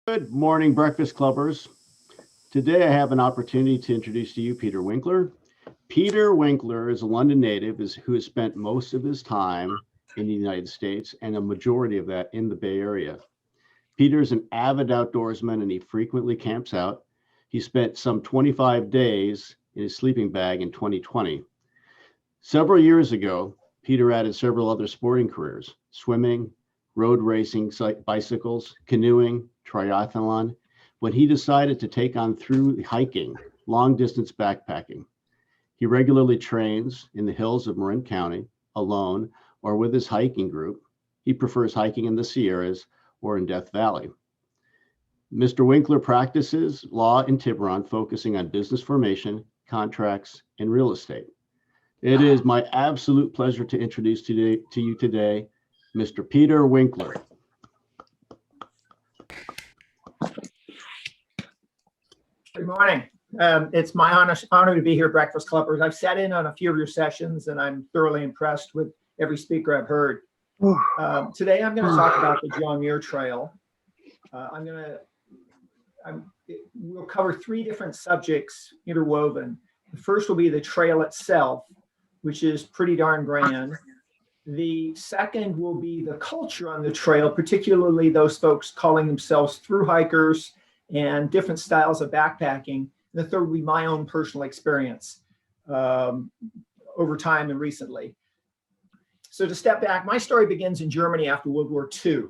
Good morning, Breakfast Clubbers. Today I have an opportunity to introduce to you Peter Winkler. Peter Winkler is a London native who has spent most of his time in the United States and a majority of that in the Bay Area. Peter is an avid outdoorsman and he frequently camps out. He spent some 25 days in his sleeping bag in 2020. Several years ago, Peter added several other sporting careers: swimming, road racing, bicycles, canoeing, triathlon, when he decided to take on thru-hiking, long-distance backpacking. He regularly trains in the hills of Marin County, alone or with his hiking group. He prefers hiking in the Sierras or in Death Valley. Mr. Winkler practices law in Tiburon, focusing on business formation, contracts, and real estate. It is my absolute pleasure to introduce to you today Mr. Peter Winkler. Good morning. It's my honor to be here, Breakfast Clubbers. I've sat in on a few of your sessions and I'm thoroughly impressed with every speaker I've heard. Today I'm going to talk about the John Muir Trail. We'll cover three different subjects interwoven. The first will be the trail itself, which is pretty darn grand. The second will be the culture on the trail, particularly those folks calling themselves thru-hikers and different styles of backpacking. The third will be my own personal experience over time and recently. So to step back, my story begins in Germany after World War II.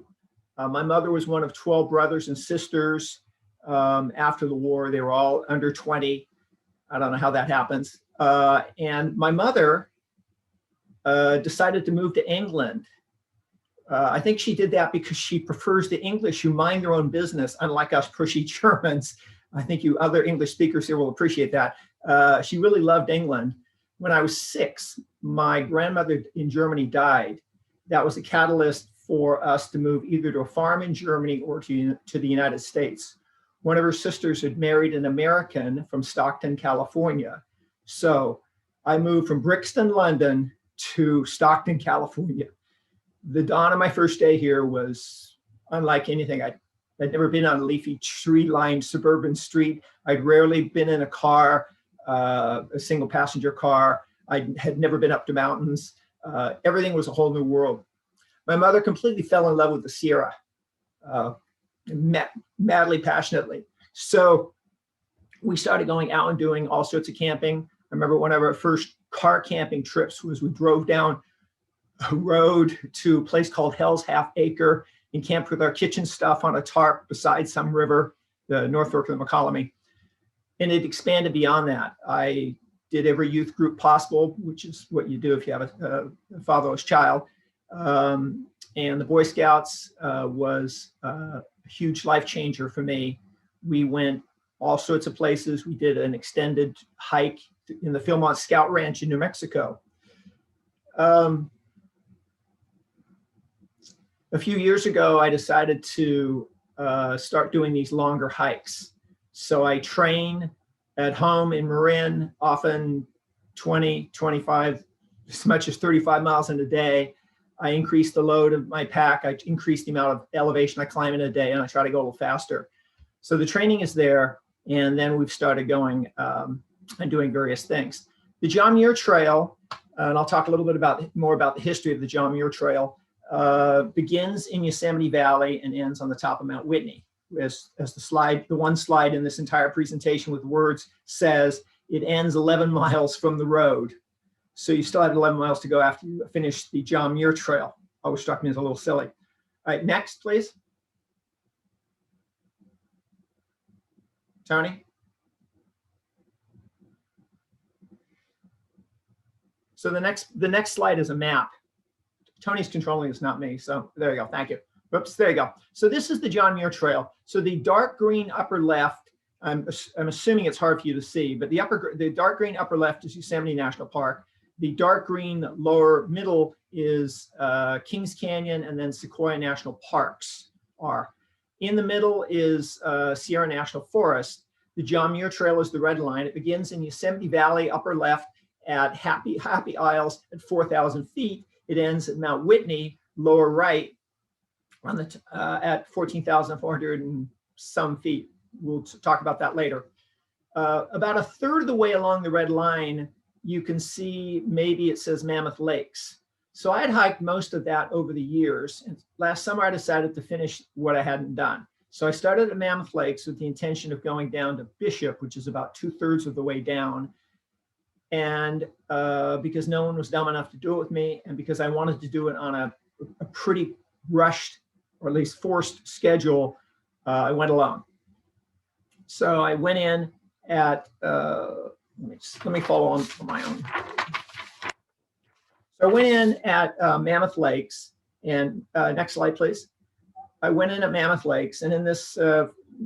My mother was one of 12 brothers and sisters. After the war, they were all under 20. I don't know how that happens. And my mother decided to move to England. I think she did that because she prefers the English who mind their own business, unlike us pushy Germans. I think you other English speakers here will appreciate that. She really loved England. When I was 6, my grandmother in Germany died. That was a catalyst for us to move either to a farm in Germany or to the United States. One of her sisters had married an American from Stockton, California. So I moved from Brixton, London to Stockton, California. The dawn of my first day here was unlike anything. I'd never been on a leafy tree-lined suburban street. I'd rarely been in a car, a single passenger car. I had never been up to mountains. Everything was a whole new world. My mother completely fell in love with the Sierra, madly, passionately. So we started going out and doing all sorts of camping. I remember one of our first car camping trips was we drove down a road to a place called Hell's Half Acre and camped with our kitchen stuff on a tarp beside some river, the North Fork of the Mokelumne. And it expanded beyond that. I did every youth group possible, which is what you do if you have a fatherless child. And the Boy Scouts was a huge life changer for me. We went all sorts of places. We did an extended hike in the Philmont Scout Ranch in New Mexico. A few years ago, I decided to start doing these longer hikes. So I train at home in Marin, often 20, 25, as much as 35 miles in a day. I increase the load of my pack. I increase the amount of elevation I climb in a day, and I try to go a little faster. So the training is there, and then we've started going and doing various things. The John Muir Trail, and I'll talk a little bit more about the history of the John Muir Trail, begins in Yosemite Valley and ends on the top of Mount Whitney. As the one slide in this entire presentation with words says, it ends 11 miles from the road. So you still have 11 miles to go after you finish the John Muir Trail. Always struck me as a little silly. All right, next, please. Tony. So the next slide is a map. Tony's controlling this, not me. So there you go. Thank you. Whoops, there you go. So this is the John Muir Trail. So the dark green upper left, I'm assuming it's hard for you to see, but the dark green upper left is Yosemite National Park. The dark green lower middle is Kings Canyon, and then Sequoia National Parks are. In the middle is Sierra National Forest. The John Muir Trail is the red line. It begins in Yosemite Valley, upper left, at Happy Isles at 4,000 feet. It ends at Mount Whitney, lower right, on the at 14,400 some feet. We'll talk about that later. About a third of the way along the red line, you can see maybe it says Mammoth Lakes. So I had hiked most of that over the years. And last summer I decided to finish what I hadn't done. So I started at Mammoth Lakes with the intention of going down to Bishop, which is about 2/3 of the way down. And because no one was dumb enough to do it with me, and because I wanted to do it on a pretty rushed, or at least forced schedule, I went alone. So I went in at, let me follow on my own. So I went in at Mammoth Lakes, and next slide, please. I went in at Mammoth Lakes, and in this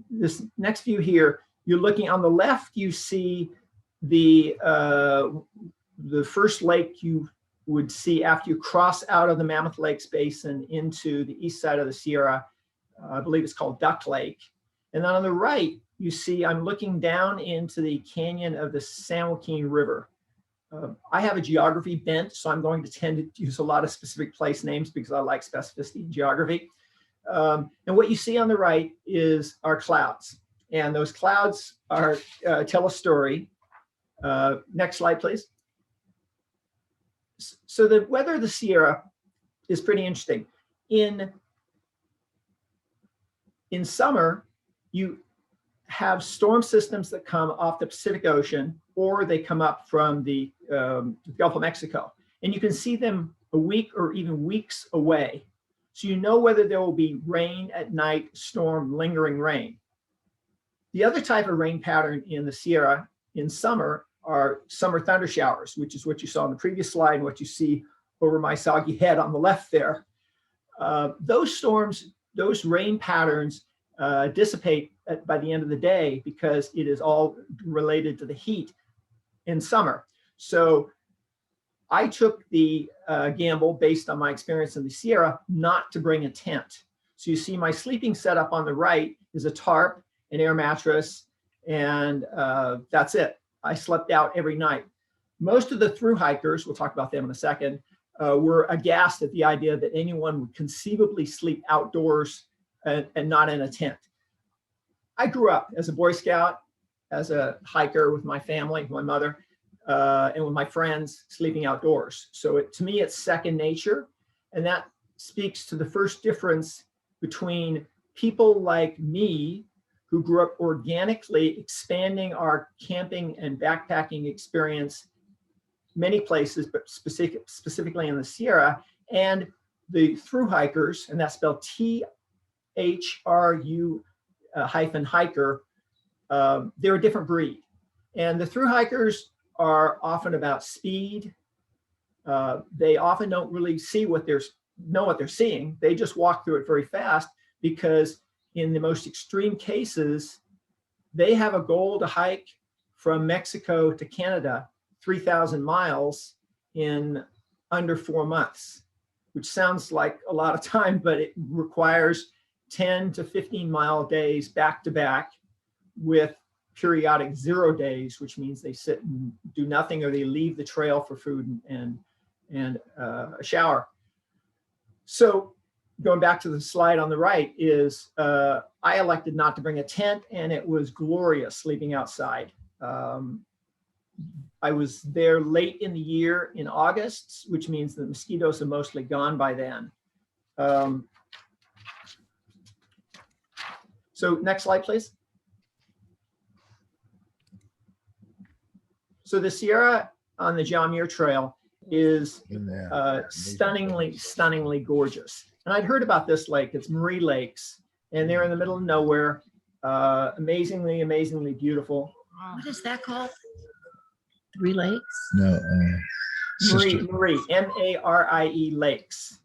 this next view here, you're looking on the left, you see the first lake you would see after you cross out of the Mammoth Lakes Basin into the east side of the Sierra. I believe it's called Duck Lake. And then on the right, you see I'm looking down into the canyon of the San Joaquin River. I have a geography bent, so I'm going to tend to use a lot of specific place names because I like specificity in geography. And what you see on the right is our clouds. And those clouds are tell a story. Next slide, please. So the weather of the Sierra is pretty interesting. In summer, you have storm systems that come off the Pacific Ocean, or they come up from the Gulf of Mexico. And you can see them a week or even weeks away. So you know whether there will be rain at night, storm, lingering rain. The other type of rain pattern in the Sierra in summer are summer thunder showers, which is what you saw on the previous slide and what you see over my soggy head on the left there. Those storms, those rain patterns dissipate by the end of the day because it is all related to the heat in summer. So I took the gamble based on my experience in the Sierra not to bring a tent. So you see my sleeping setup on the right is a tarp, an air mattress, and that's it. I slept out every night. Most of the thru hikers, we'll talk about them in a second, were aghast at the idea that anyone would conceivably sleep outdoors and not in a tent. I grew up as a Boy Scout, as a hiker with my family, my mother, and with my friends sleeping outdoors. So to me, it's second nature. And that speaks to the first difference between people like me who grew up organically expanding our camping and backpacking experience many places, but specifically in the Sierra, and the thru hikers, and that's spelled THRU -hiker. They're a different breed. And the thru hikers are often about speed. They often don't really see know what they're seeing. They just walk through it very fast because in the most extreme cases, they have a goal to hike from Mexico to Canada, 3,000 miles in under 4 months, which sounds like a lot of time, but it requires 10 to 15 mile days back to back with periodic 0 days, which means they sit and do nothing, or they leave the trail for food and a shower. So going back to the slide on the right is I elected not to bring a tent, and it was glorious sleeping outside. I was there late in the year in August, which means the mosquitoes are mostly gone by then. So next slide, please. So the Sierra on the John Muir Trail is stunningly gorgeous. And I'd heard about this lake. It's Marin Lakes, and they're in the middle of nowhere. Amazingly beautiful. What is that called? 3 Lakes? No, Marie, M-A-R-I-E Lakes.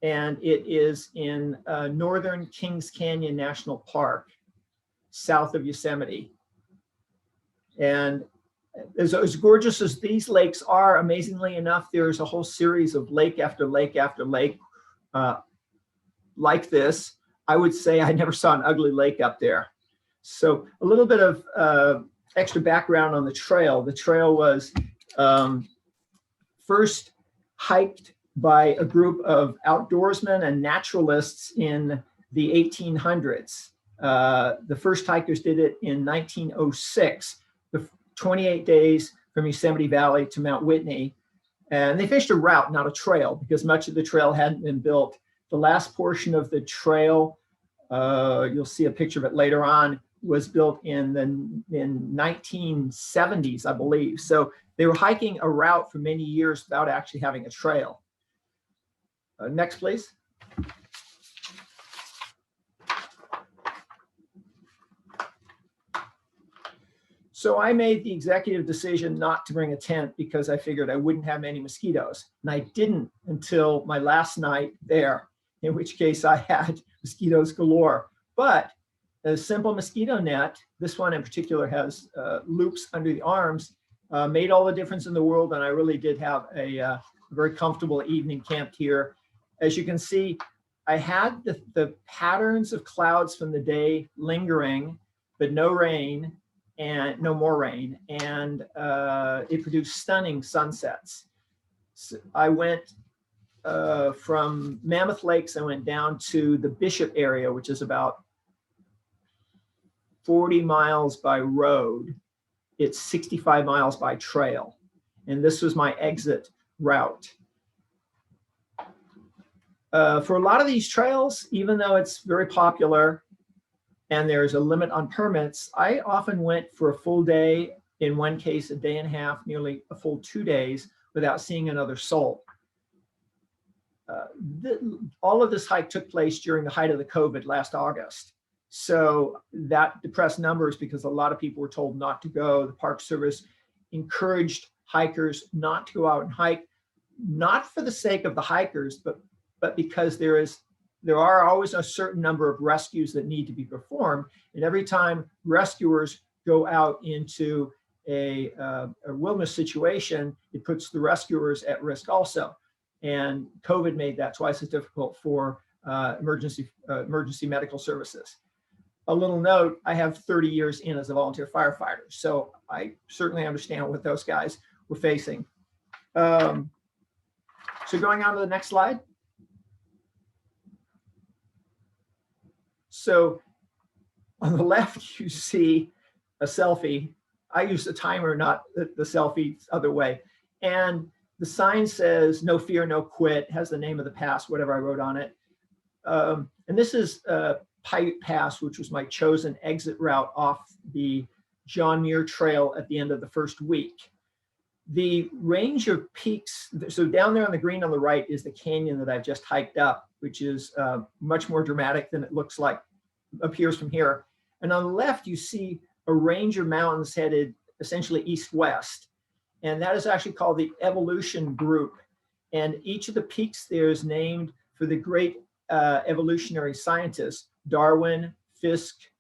And it is in northern Kings Canyon National Park, south of Yosemite. And as gorgeous as these lakes are, amazingly enough, there's a whole series of lake after lake after lake like this. I would say I never saw an ugly lake up there. So a little bit of extra background on the trail. The trail was first hiked by a group of outdoorsmen and naturalists in the 1800s. The first hikers did it in 1906, the 28 days from Yosemite Valley to Mount Whitney. And they fished a route, not a trail, because much of the trail hadn't been built. The last portion of the trail, you'll see a picture of it later on, was built in 1970s, I believe. So they were hiking a route for many years without actually having a trail. Next, please. So I made the executive decision not to bring a tent because I figured I wouldn't have many mosquitoes. And I didn't until my last night there, in which case I had mosquitoes galore. But a simple mosquito net, this one in particular has loops under the arms, made all the difference in the world. And I really did have a very comfortable evening camped here. As you can see, I had the patterns of clouds from the day lingering, but no rain. And no more rain, and it produced stunning sunsets. So I went from Mammoth Lakes, I went down to the Bishop area, which is about 40 miles by road. It's 65 miles by trail. And this was my exit route. For a lot of these trails, even though it's very popular, and there's a limit on permits, I often went for a full day, in one case, a day and a half, nearly a full 2 days without seeing another soul. All of this hike took place during the height of the COVID last August. So that depressed numbers because a lot of people were told not to go. The Park Service encouraged hikers not to go out and hike, not for the sake of the hikers, but because there are always a certain number of rescues that need to be performed. And every time rescuers go out into a wilderness situation, it puts the rescuers at risk also. And COVID made that twice as difficult for emergency medical services. A little note, I have 30 years in as a volunteer firefighter, so I certainly understand what those guys were facing. So going on to the next slide. So on the left, you see a selfie. I use the timer, not the selfie other way. And the sign says, "No fear, no quit," has the name of the pass, whatever I wrote on it. And this is Palisade Pass, which was my chosen exit route off the John Muir Trail at the end of the first week. The range of peaks, so down there on the green on the right is the canyon that I've just hiked up, which is much more dramatic than it looks like, appears from here. And on the left, you see a range of mountains headed essentially east-west. And that is actually called the Evolution Group. And each of the peaks there is named for the great evolutionary scientists, Darwin, Fiske,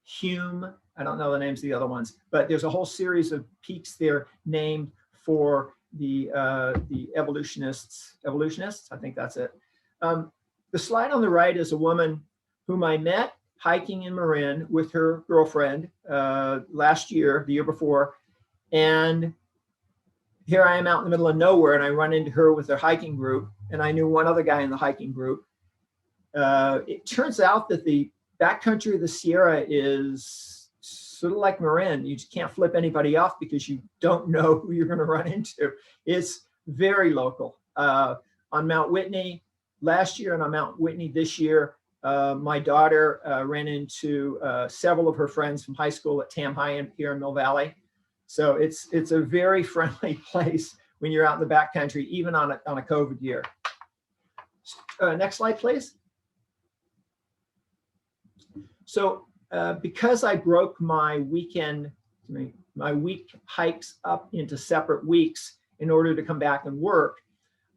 Hume. I don't know the names of the other ones, but there's a whole series of peaks there named for the evolutionists, I think that's it. The slide on the right is a woman whom I met hiking in Marin with her girlfriend last year, the year before. And here I am out in the middle of nowhere, and I run into her with her hiking group, and I knew one other guy in the hiking group. It turns out that the backcountry of the Sierra is sort of like Marin. You just can't flip anybody off because you don't know who you're going to run into. It's very local. On Mount Whitney last year and on Mount Whitney this year, my daughter ran into several of her friends from high school at Tam High here in Mill Valley. So it's a very friendly place when you're out in the backcountry, even on a COVID year. Next slide, please. So because I broke my week hikes up into separate weeks in order to come back and work,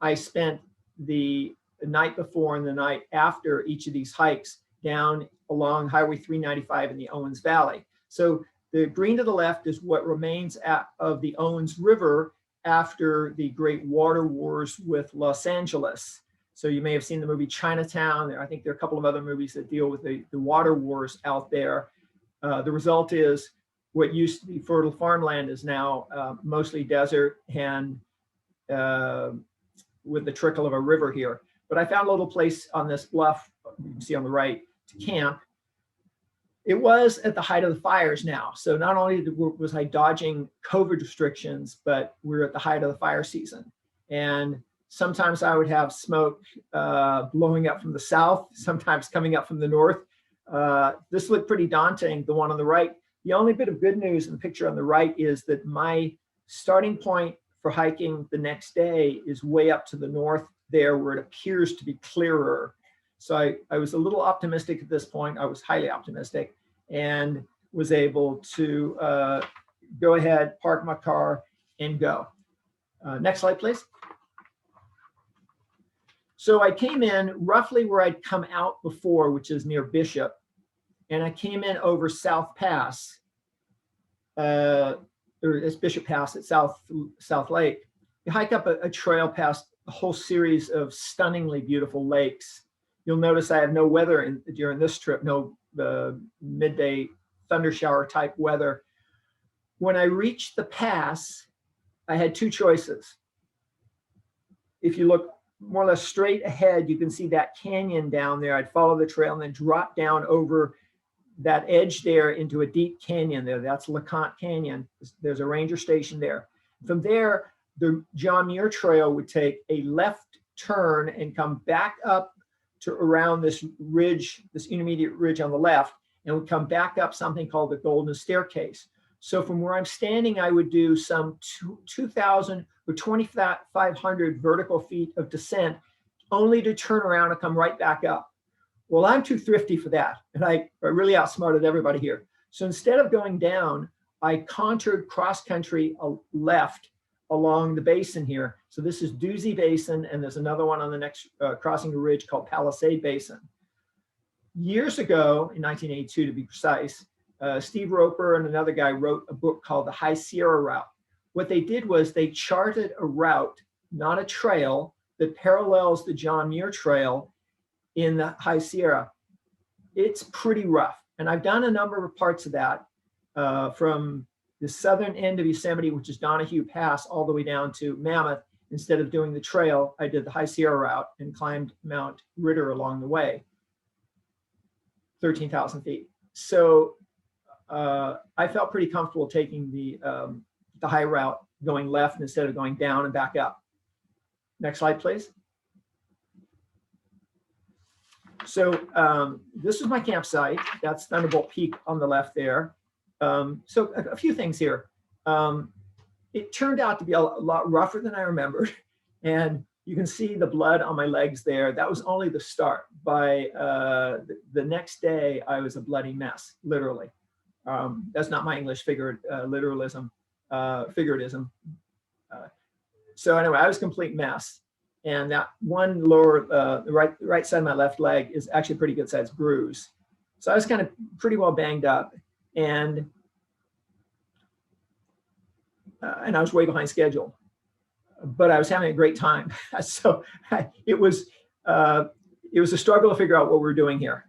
I spent the night before and the night after each of these hikes down along Highway 395 in the Owens Valley. So the green to the left is what remains of the Owens River after the Great Water Wars with Los Angeles. So you may have seen the movie Chinatown. I think there are a couple of other movies that deal with the water wars out there. The result is what used to be fertile farmland is now mostly desert and with the trickle of a river here. But I found a little place on this bluff, you can see on the right, to camp. It was at the height of the fires now. So not only was I dodging COVID restrictions, but we're at the height of the fire season. And sometimes I would have smoke blowing up from the south, sometimes coming up from the north. This looked pretty daunting, the one on the right. The only bit of good news in the picture on the right is that my starting point for hiking the next day is way up to the north there, where it appears to be clearer. So I was a little optimistic at this point. I was highly optimistic and was able to go ahead, park my car, and go. Next slide, please. So I came in roughly where I'd come out before, which is near Bishop, and I came in over South Pass, or it's Bishop Pass at South Lake. You hike up a trail past a whole series of stunningly beautiful lakes. You'll notice I have no weather during this trip, no midday thunder shower type weather. When I reached the pass, I had two choices. If you look more or less straight ahead, you can see that canyon down there. I'd follow the trail and then drop down over that edge there into a deep canyon there. That's LeConte Canyon. There's a ranger station there. From there, the John Muir Trail would take a left turn and come back up to around this ridge, this intermediate ridge on the left, and would come back up something called the Golden Staircase. So from where I'm standing, I would do some 2,000 or 2,500 vertical feet of descent, only to turn around and come right back up. Well, I'm too thrifty for that, and I really outsmarted everybody here. So instead of going down, I contoured cross-country left along the basin here. So this is Doozy Basin, and there's another one on the next crossing the ridge called Palisade Basin. Years ago, in 1982 to be precise, Steve Roper and another guy wrote a book called The High Sierra Route. What they did was they charted a route, not a trail, that parallels the John Muir Trail in the High Sierra. It's pretty rough. And I've done a number of parts of that from the southern end of Yosemite, which is Donahue Pass, all the way down to Mammoth. Instead of doing the trail, I did the High Sierra route and climbed Mount Ritter along the way, 13,000 feet. So I felt pretty comfortable taking the high route, going left instead of going down and back up. Next slide, please. So this is my campsite. That's Thunderbolt Peak on the left there. So a few things here. It turned out to be a lot rougher than I remembered. And you can see the blood on my legs there. That was only the start. By the next day, I was a bloody mess, literally. That's not my English literalism, figuratism. So anyway, I was a complete mess. And that one lower, the right side of my left leg is actually a pretty good sized bruise. So I was kind of pretty well banged up, and I was way behind schedule, but I was having a great time. So it was a struggle to figure out what we're doing here.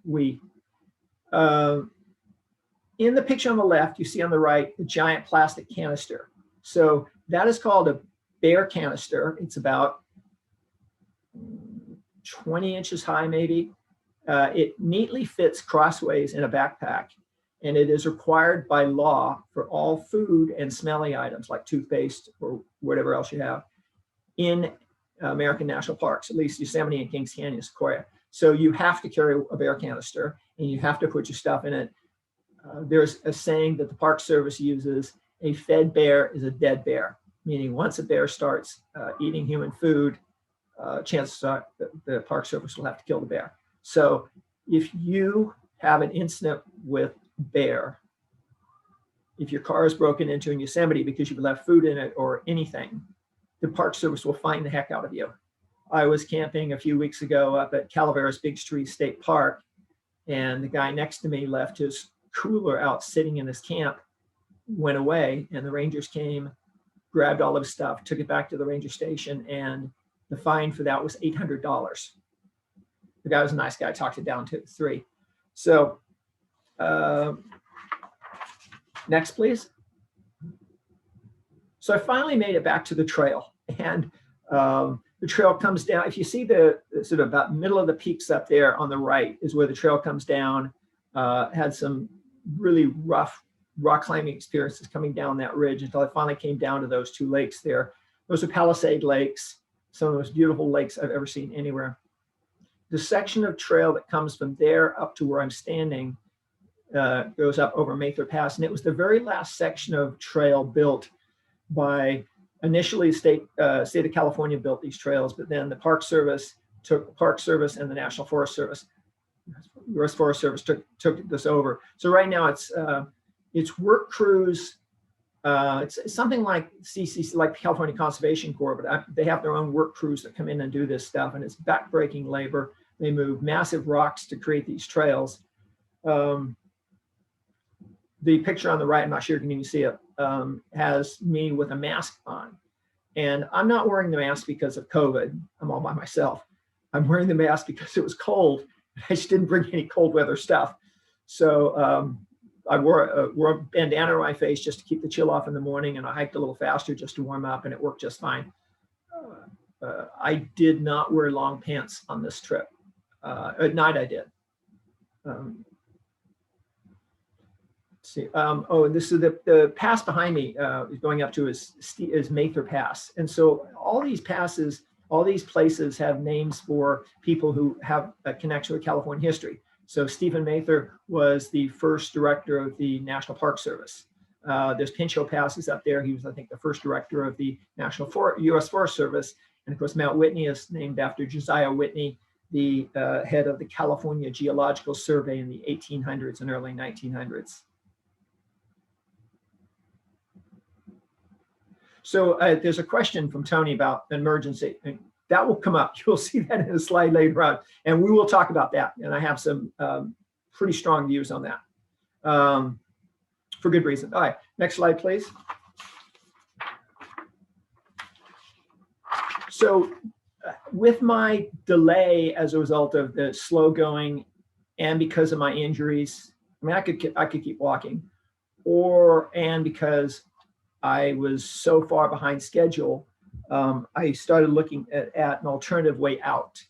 In the picture on the left, you see on the right, the giant plastic canister. So that is called a bear canister. It's about 20 inches high, maybe. It neatly fits crossways in a backpack, and it is required by law for all food and smelly items like toothpaste or whatever else you have in American national parks, at least Yosemite and Kings Canyon, Sequoia. So you have to carry a bear canister, and you have to put your stuff in it. There's a saying that the Park Service uses: a fed bear is a dead bear, meaning once a bear starts eating human food, chances are the Park Service will have to kill the bear. So if you have an incident with bear, if your car is broken into in Yosemite because you've left food in it or anything, the Park Service will find the heck out of you. I was camping a few weeks ago up at Calaveras Big Tree State Park, and the guy next to me left his cooler out sitting in his camp, went away, and the rangers came, grabbed all of his stuff, took it back to the ranger station, and the fine for that was $800. The guy was a nice guy, talked it down to $300. So next, please. So I finally made it back to the trail, and the trail comes down. If you see the sort of about middle of the peaks up there on the right is where the trail comes down. Had some really rough rock climbing experiences coming down that ridge until I finally came down to those two lakes there. Those are Palisade Lakes, some of the most beautiful lakes I've ever seen anywhere. The section of trail that comes from there up to where I'm standing goes up over Mammoth Pass, and it was the very last section of trail built by, initially state of California built these trails, but then the Park Service and the National Forest Service, U.S. Forest Service took this over. So right now it's work crews. It's something like CCC, like California Conservation Corps, but they have their own work crews that come in and do this stuff, and it's backbreaking labor. They move massive rocks to create these trails. The picture on the right, I'm not sure you can even see it, has me with a mask on. And I'm not wearing the mask because of COVID. I'm all by myself. I'm wearing the mask because it was cold. I just didn't bring any cold weather stuff. So I wore a bandana on my face just to keep the chill off in the morning, and I hiked a little faster just to warm up, and it worked just fine. I did not wear long pants on this trip. At night I did. See. Oh, and this is the pass behind me is going up to is Mammoth Pass. And so all these passes, all these places have names for people who have a connection with California history. So Stephen Mather was the first director of the National Park Service. There's Pinchot Pass is up there. He was, I think, the first director of the U.S. Forest Service. And of course, Mount Whitney is named after Josiah Whitney, the head of the California Geological Survey in the 1800s and early 1900s. So there's a question from Tony about emergency. And that will come up. You'll see that in a slide later on. And we will talk about that. And I have some pretty strong views on that for good reason. All right, next slide, please. So with my delay as a result of the slow going and because of my injuries, I mean, I could keep walking, and because I was so far behind schedule, I started looking at an alternative way out.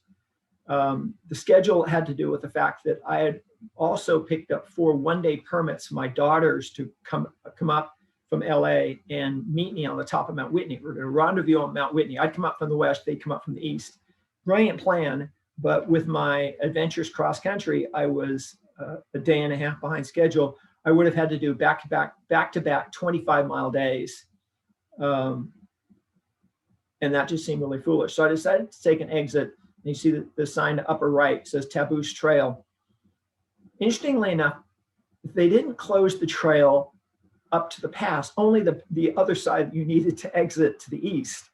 The schedule had to do with the fact that I had also picked up 4 one-day permits for my daughters to come up from LA and meet me on the top of Mount Whitney. We're going to rendezvous on Mount Whitney. I'd come up from the west, they'd come up from the east. Brilliant plan, but with my adventures cross country, I was a day and a half behind schedule. I would have had to do back-to-back 25-mile days. And that just seemed really foolish. So I decided to take an exit. And you see the sign upper right says Taboos Trail. Interestingly enough, they didn't close the trail up to the pass, only the other side you needed to exit to the east.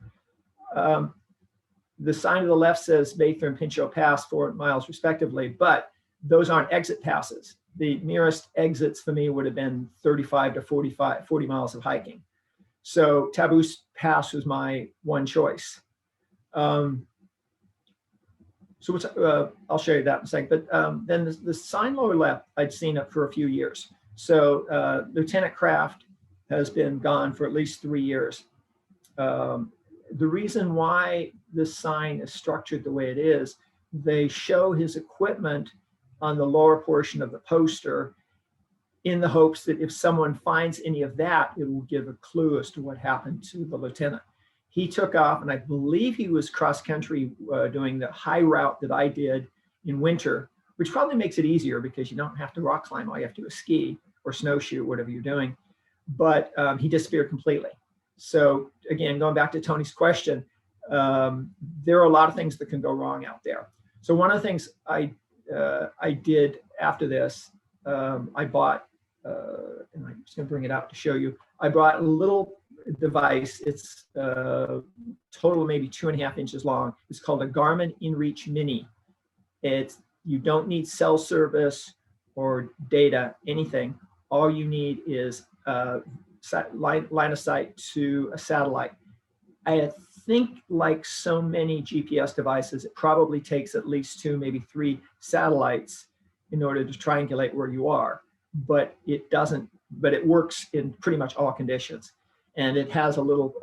The sign to the left says Mather and Pinchot Pass, 4 miles respectively, but those aren't exit passes. The nearest exits for me would have been 35 to 40 miles of hiking. So Taboos Pass was my one choice. So I'll show you that in a second. But then the sign lower left, I'd seen it for a few years. So Lieutenant Kraft has been gone for at least 3 years. The reason why this sign is structured the way it is, they show his equipment on the lower portion of the poster in the hopes that if someone finds any of that, it will give a clue as to what happened to the lieutenant. He took off, and I believe he was cross country doing the high route that I did in winter, which probably makes it easier because you don't have to rock climb. All you have to do is ski or snowshoe, whatever you're doing. But he disappeared completely. So again, going back to Tony's question, there are a lot of things that can go wrong out there. So one of the things I did after this, I bought, and I'm just going to bring it out to show you. I bought a little device. It's total maybe 2.5 inches long. It's called a Garmin Inreach Mini. You don't need cell service or data, anything. All you need is line of sight to a satellite. I think, like so many GPS devices, it probably takes at least 2, maybe 3 satellites in order to triangulate where you are, but it doesn't, but it works in pretty much all conditions. And it has a little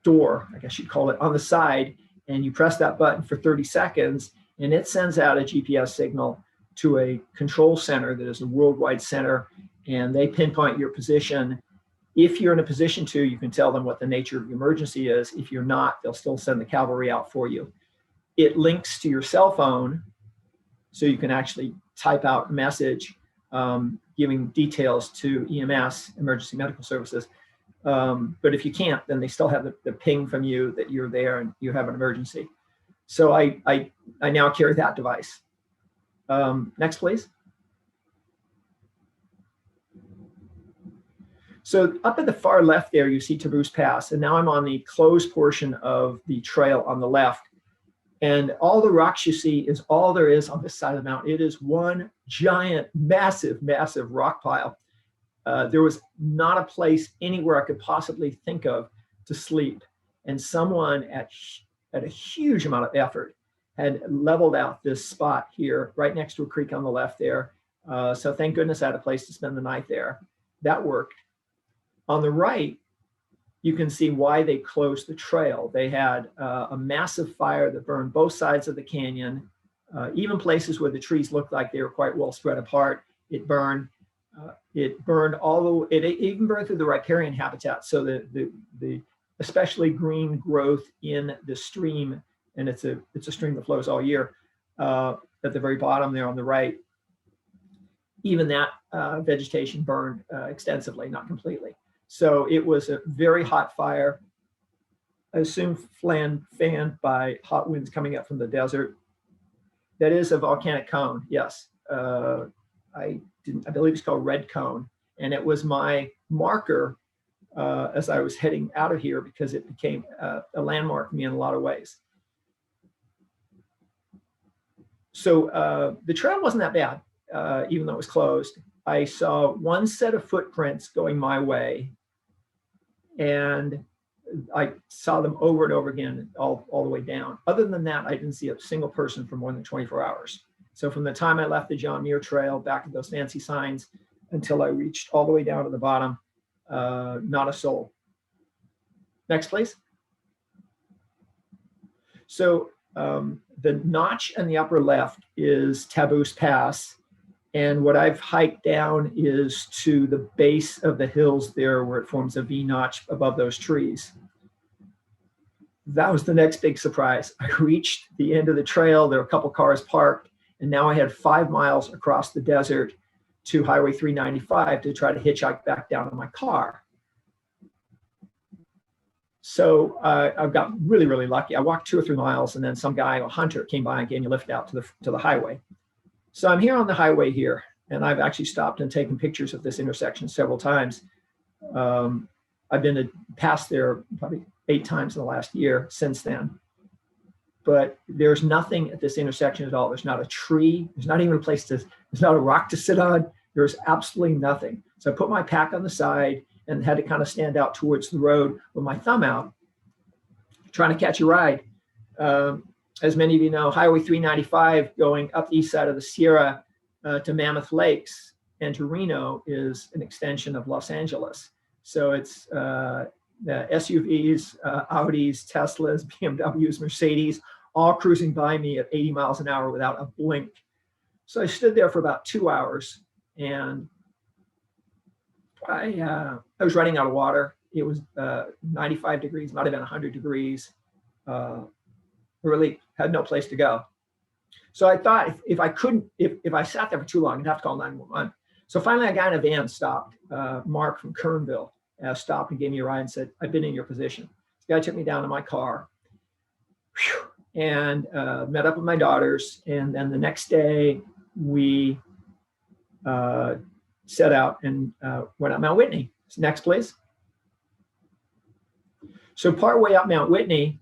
door, I guess you'd call it, on the side, and you press that button for 30 seconds and it sends out a GPS signal to a control center that is a worldwide center, and they pinpoint your position. If you're in a position to, you can tell them what the nature of the emergency is. If you're not, they'll still send the cavalry out for you. It links to your cell phone, so you can actually type out a message giving details to EMS, Emergency Medical Services. But if you can't, then they still have the ping from you that you're there and you have an emergency. So I now carry that device. Next, please. So up at the far left there, you see Taboos Pass. And now I'm on the closed portion of the trail on the left. And all the rocks you see is all there is on this side of the mountain. It is one giant, massive, massive rock pile. There was not a place anywhere I could possibly think of to sleep. And someone at a huge amount of effort had leveled out this spot here, right next to a creek on the left there. So thank goodness I had a place to spend the night there. That worked. On the right, you can see why they closed the trail. They had a massive fire that burned both sides of the canyon, even places where the trees looked like they were quite well spread apart. It burned. It burned all the. It even burned through the riparian habitat. So the especially green growth in the stream, and it's a stream that flows all year. At the very bottom there on the right, even that vegetation burned extensively, not completely. So it was a very hot fire, I assume fanned by hot winds coming up from the desert. That is a volcanic cone, yes. I believe it's called red cone. And it was my marker as I was heading out of here because it became a landmark for me in a lot of ways. So the trail wasn't that bad, even though it was closed. I saw one set of footprints going my way, and I saw them over and over again, all the way down. Other than that, I didn't see a single person for more than 24 hours. So from the time I left the John Muir Trail back to those fancy signs until I reached all the way down to the bottom, not a soul. Next, please. So the notch in the upper left is Taboos Pass. And what I've hiked down is to the base of the hills there where it forms a V notch above those trees. That was the next big surprise. I reached the end of the trail. There were a couple cars parked, and now I had 5 miles across the desert to Highway 395 to try to hitchhike back down to my car. So I got really, really lucky. I walked 2 or 3 miles, and then some guy, a hunter, came by and gave me a lift out to the highway. So I'm here on the highway here, and I've actually stopped and taken pictures of this intersection several times. I've been past there probably 8 times in the last year since then. But there's nothing at this intersection at all. There's not a tree. There's not even a place there's not a rock to sit on. There's absolutely nothing. So I put my pack on the side and had to kind of stand out towards the road with my thumb out, trying to catch a ride. As many of you know, Highway 395 going up the east side of the Sierra to Mammoth Lakes and to Reno is an extension of Los Angeles. So it's the SUVs, Audis, Teslas, BMWs, Mercedes, all cruising by me at 80 miles an hour without a blink. So I stood there for about 2 hours, and I was running out of water. It was 95 degrees, might have been 100 degrees. Really had no place to go. So I thought if I sat there for too long, I'd have to call 911. So finally a guy in a van stopped, Mark from Kernville, stopped and gave me a ride and said, I've been in your position. The guy took me down to my car and met up with my daughters. And then the next day we set out and went up Mount Whitney. Next, please. So partway up Mount Whitney,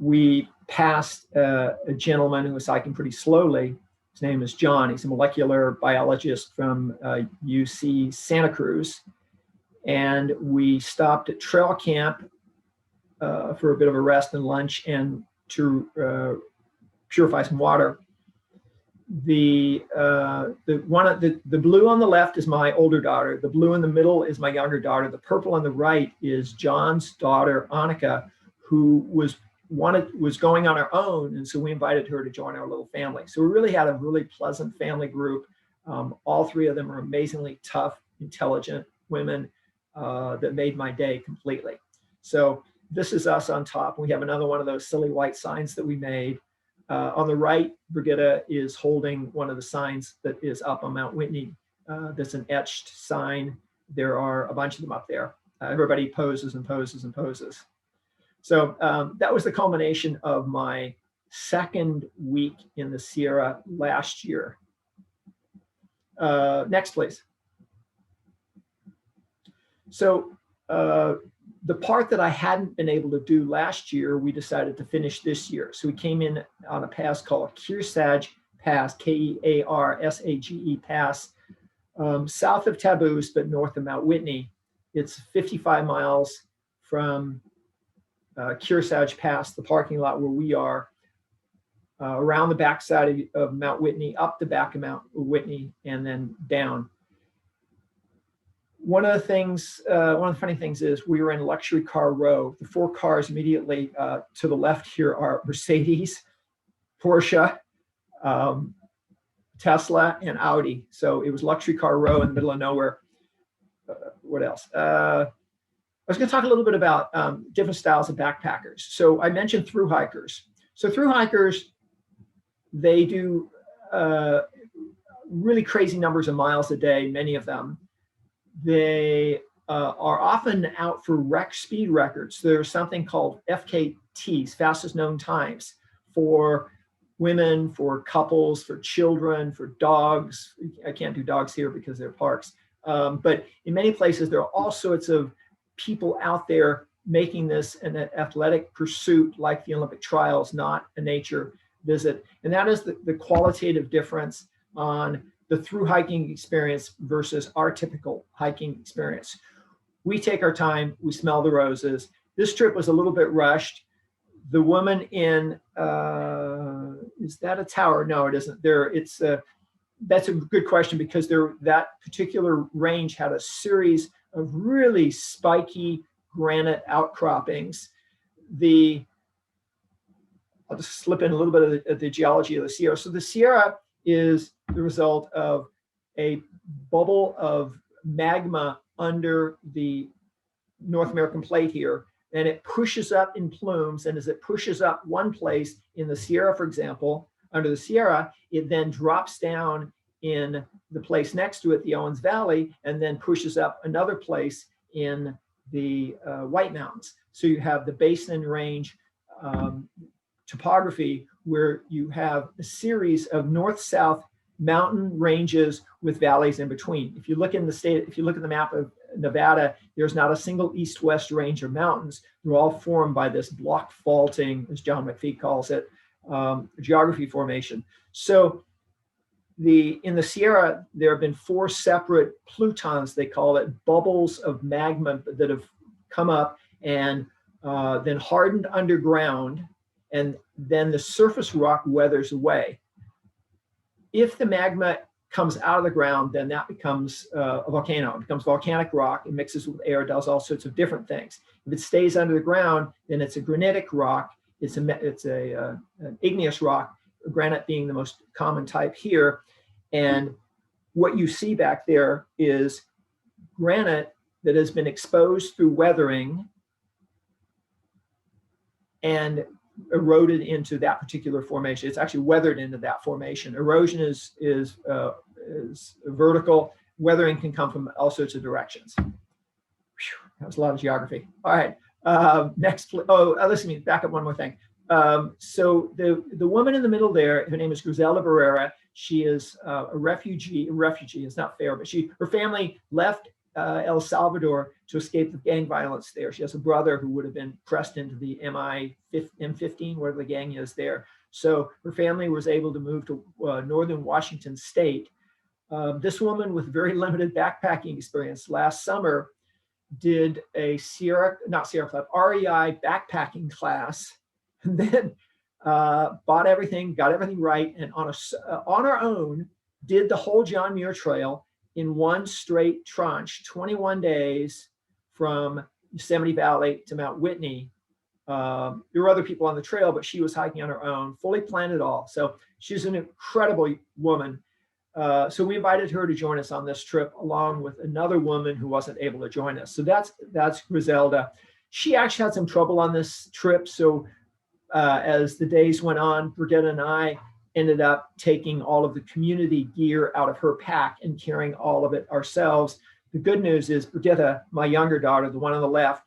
we passed a gentleman who was hiking pretty slowly. His name is John. He's a molecular biologist from UC Santa Cruz. And we stopped at trail camp for a bit of a rest and lunch and to purify some water. The blue on the left is my older daughter. The blue in the middle is my younger daughter. The purple on the right is John's daughter, Annika, who was was going on her own, and so we invited her to join our little family. So we really had a really pleasant family group. All three of them are amazingly tough, intelligent women that made my day completely. So this is us on top. We have another one of those silly white signs that we made. On the right, Brigitte is holding one of the signs that is up on Mount Whitney. That's an etched sign. There are a bunch of them up there. Everybody poses and poses and poses. So that was the culmination of my second week in the Sierra last year. Next, please. So the part that I hadn't been able to do last year, we decided to finish this year. So we came in on a pass called Kearsarge Pass, Kearsage Pass, south of Taboos, but north of Mount Whitney. It's 55 miles from Kearsarge Pass, the parking lot where we are, around the backside of Mount Whitney, up the back of Mount Whitney, and then down. One of the funny things is we were in luxury car row. The four cars immediately to the left here are Mercedes, Porsche, Tesla, and Audi. So it was luxury car row in the middle of nowhere. What else? I was going to talk a little bit about different styles of backpackers. So I mentioned thru hikers. So thru hikers, they do really crazy numbers of miles a day, many of them. They are often out for speed records. There's something called FKTs, fastest known times, for women, for couples, for children, for dogs. I can't do dogs here because they're parks. But in many places, there are all sorts of people out there making this an athletic pursuit like the Olympic trials, not a nature visit. And that is the qualitative difference on the through hiking experience versus our typical hiking experience. We take our time, we smell the roses. This trip was a little bit rushed. The woman in, is that a tower? No, it isn't. That's a good question, because that particular range had a series of really spiky granite outcroppings. I'll just slip in a little bit of the geology of the Sierra. So the Sierra is the result of a bubble of magma under the North American plate here, and it pushes up in plumes. And as it pushes up one place in the Sierra, for example, under the Sierra, it then drops down in the place next to it, the Owens Valley, and then pushes up another place in the White Mountains. So you have the basin range topography, where you have a series of north-south mountain ranges with valleys in between. If you look in the state, if you look at the map of Nevada, there's not a single east-west range of mountains. They're all formed by this block faulting, as John McPhee calls it, geography formation. So in the Sierra, there have been 4 separate plutons, they call it, bubbles of magma that have come up and then hardened underground, and then the surface rock weathers away. If the magma comes out of the ground, then that becomes a volcano. It becomes volcanic rock. It mixes with air, does all sorts of different things. If it stays under the ground, then it's a granitic rock. It's an igneous rock, granite being the most common type here. And what you see back there is granite that has been exposed through weathering and eroded into that particular formation. It's actually weathered into that formation. Erosion is vertical. Weathering can come from all sorts of directions. Whew, that was a lot of geography. All right, next. Listen, back up one more thing. So the woman in the middle there, her name is Guzela Barrera. She is a refugee. Refugee is not fair, but her family left El Salvador to escape the gang violence there. She has a brother who would have been pressed into the M15, whatever the gang is there. So her family was able to move to northern Washington state. This woman with very limited backpacking experience last summer did a REI backpacking class, and then bought everything, got everything right, and on her own did the whole John Muir Trail in one straight tranche, 21 days from Yosemite Valley to Mount Whitney. There were other people on the trail, but she was hiking on her own, fully planned it all. So she's an incredible woman. So we invited her to join us on this trip, along with another woman who wasn't able to join us. So that's Griselda. She actually had some trouble on this trip. So as the days went on, Brigitte and I ended up taking all of the community gear out of her pack and carrying all of it ourselves. The good news is Brigitte, my younger daughter, the one on the left,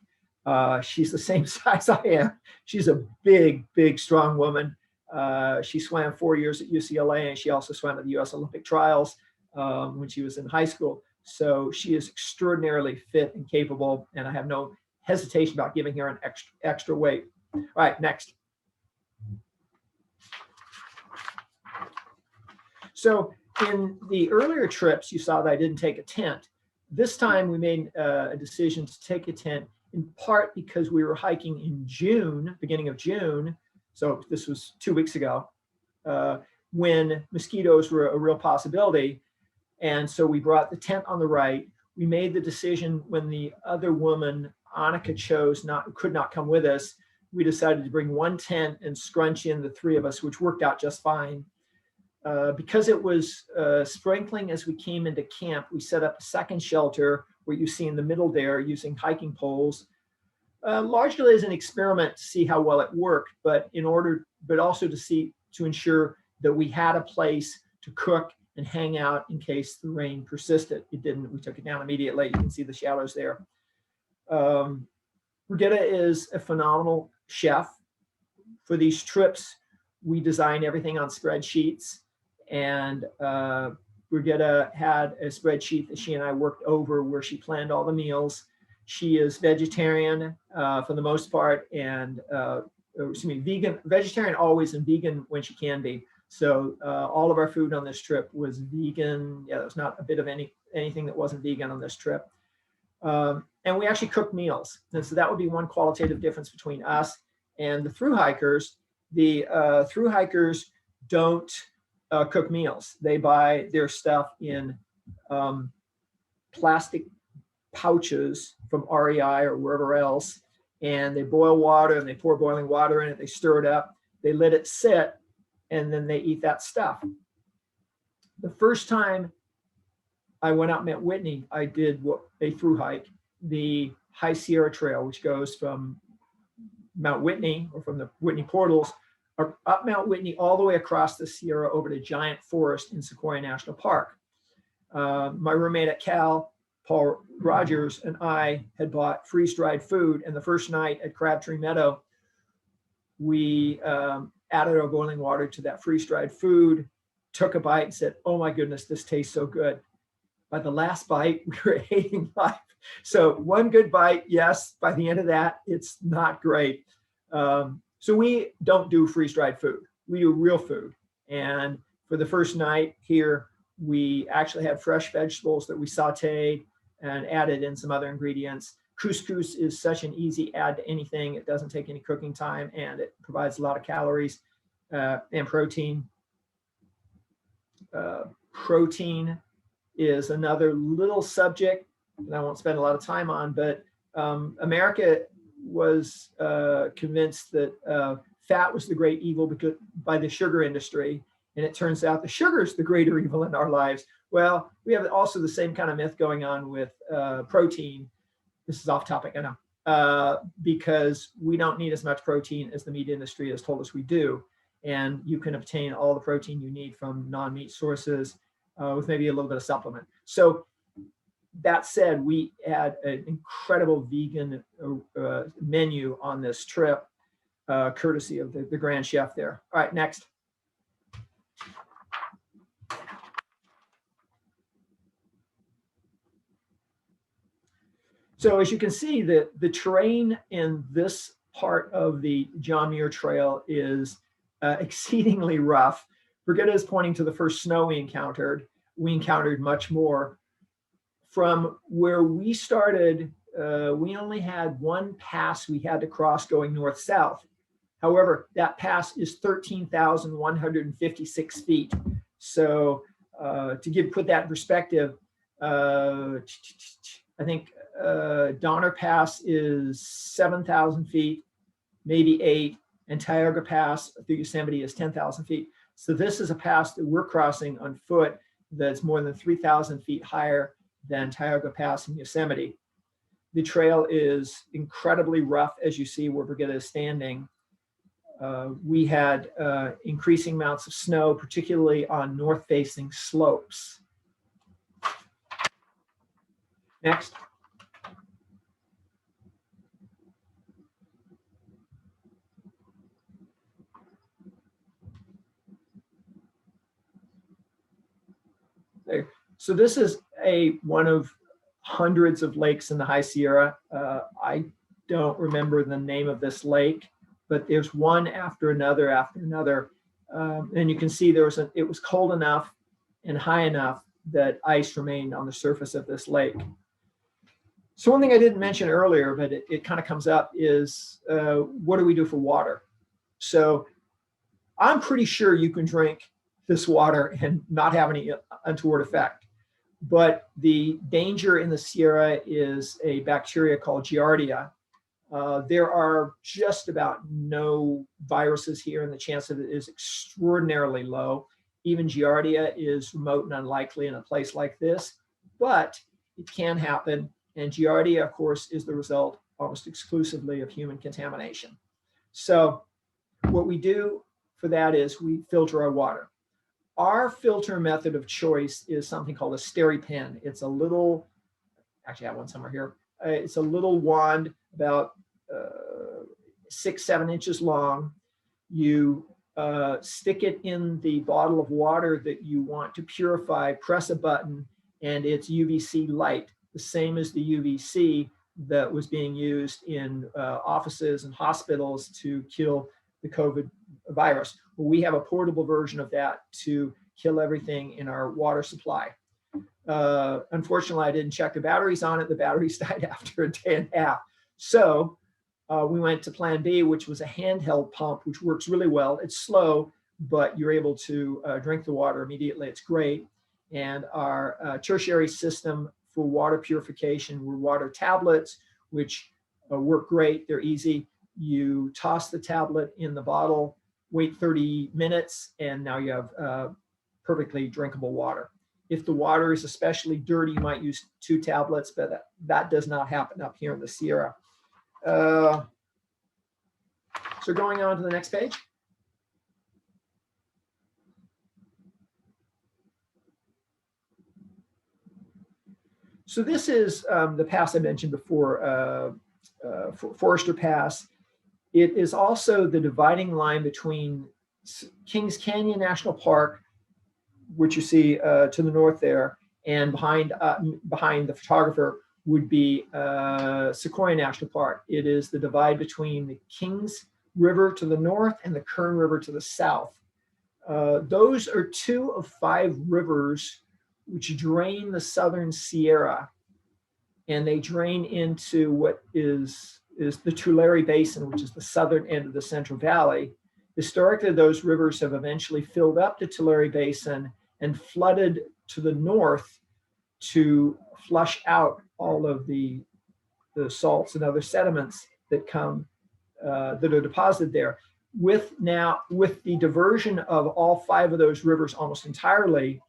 she's the same size I am. She's a big, big, strong woman. She swam 4 years at UCLA, and she also swam at the US Olympic trials when she was in high school. So she is extraordinarily fit and capable, and I have no hesitation about giving her an extra weight. All right, next. So in the earlier trips, you saw that I didn't take a tent. This time we made a decision to take a tent, in part because we were hiking in June, beginning of June. So this was 2 weeks ago, when mosquitoes were a real possibility. And so we brought the tent on the right. We made the decision when the other woman, Annika, could not come with us. We decided to bring one tent and scrunch in the three of us, which worked out just fine. Because it was sprinkling as we came into camp, we set up a second shelter where you see in the middle there using hiking poles, largely as an experiment to see how well it worked, but also to ensure that we had a place to cook and hang out in case the rain persisted. It didn't. We took it down immediately. You can see the shadows there. Brigitte is a phenomenal chef. For these trips, we design everything on spreadsheets, and Brigitte had a spreadsheet that she and I worked over where she planned all the meals. She is vegetarian for the most part, and vegan, vegetarian always, and vegan when she can be. So all of our food on this trip was vegan. Yeah, there was not a bit of anything that wasn't vegan on this trip. And we actually cooked meals. And so that would be one qualitative difference between us and the thru-hikers. The thru-hikers don't cook meals. They buy their stuff in plastic pouches from REI or wherever else, and they boil water and they pour boiling water in it. They stir it up, they let it sit, and then they eat that stuff. The first time I went out and met Whitney, I did a thru hike, the High Sierra Trail, which goes from Mount Whitney, or from the Whitney Portals, or up Mount Whitney all the way across the Sierra over to Giant Forest in Sequoia National Park. My roommate at Cal, Paul Rogers, and I had bought freeze-dried food, and the first night at Crabtree Meadow, we added our boiling water to that freeze-dried food, took a bite and said, "Oh my goodness, this tastes so good." By the last bite, we were hating life. So one good bite, yes. By the end of that, it's not great. So we don't do freeze-dried food. We do real food. And for the first night here, we actually had fresh vegetables that we sauteed and added in some other ingredients. Couscous is such an easy add to anything. It doesn't take any cooking time, and it provides a lot of calories and protein. Protein is another little subject that I won't spend a lot of time on, but America was convinced that fat was the great evil by the sugar industry. And it turns out the sugar is the greater evil in our lives. Well, we have also the same kind of myth going on with protein. This is off topic, I know, because we don't need as much protein as the meat industry has told us we do. And you can obtain all the protein you need from non-meat sources with maybe a little bit of supplement. So that said, we had an incredible vegan menu on this trip, courtesy of the Grand Chef there. All right, next. So as you can see, the terrain in this part of the John Muir Trail is exceedingly rough. Brigitte is pointing to the first snow we encountered. We encountered much more. From where we started, we only had one pass we had to cross going north-south. However, that pass is 13,156 feet. So to put that in perspective, I think Donner Pass is 7,000 feet. maybe 8, and Tioga Pass through Yosemite is 10,000 feet. So this is a pass that we're crossing on foot that's more than 3,000 feet higher than Tioga Pass in Yosemite. The trail is incredibly rough, as you see where Brigida is standing. We had increasing amounts of snow, particularly on north-facing slopes. Next. There. So this is one of hundreds of lakes in the High Sierra. I don't remember the name of this lake, but there's one after another. And you can see it was cold enough and high enough that ice remained on the surface of this lake. So one thing I didn't mention earlier, but it kind of comes up, is what do we do for water? So I'm pretty sure you can drink this water and not have any untoward effect. But the danger in the Sierra is a bacteria called Giardia. There are just about no viruses here, and the chance of it is extraordinarily low. Even Giardia is remote and unlikely in a place like this, but it can happen. And Giardia, of course, is the result almost exclusively of human contamination. So what we do for that is we filter our water. Our filter method of choice is something called a SteriPen. It's a little, actually I have one somewhere here. It's a little wand about 6-7 inches long. You stick it in the bottle of water that you want to purify, press a button, and it's UVC light, the same as the UVC that was being used in offices and hospitals to kill the COVID virus. Well, we have a portable version of that to kill everything in our water supply. Unfortunately, I didn't check the batteries on it. The batteries died after a day and a half. So we went to plan B, which was a handheld pump, which works really well. It's slow, but you're able to drink the water immediately. It's great. And our tertiary system for water purification were water tablets, which work great. They're easy. You toss the tablet in the bottle, wait 30 minutes, and now you have perfectly drinkable water. If the water is especially dirty, you might use 2 tablets, but that does not happen up here in the Sierra. So going on to the next page. So this is the pass I mentioned before, Forrester Pass. It is also the dividing line between Kings Canyon National Park, which you see to the north there, and behind the photographer would be Sequoia National Park. It is the divide between the Kings River to the north and the Kern River to the south. Those are 2 of 5 rivers which drain the southern Sierra, and they drain into what is the Tulare Basin, which is the southern end of the Central Valley. Historically, those rivers have eventually filled up the Tulare Basin and flooded to the north to flush out all of the salts and other sediments that come that are deposited there. With the diversion of all 5 of those rivers almost entirely,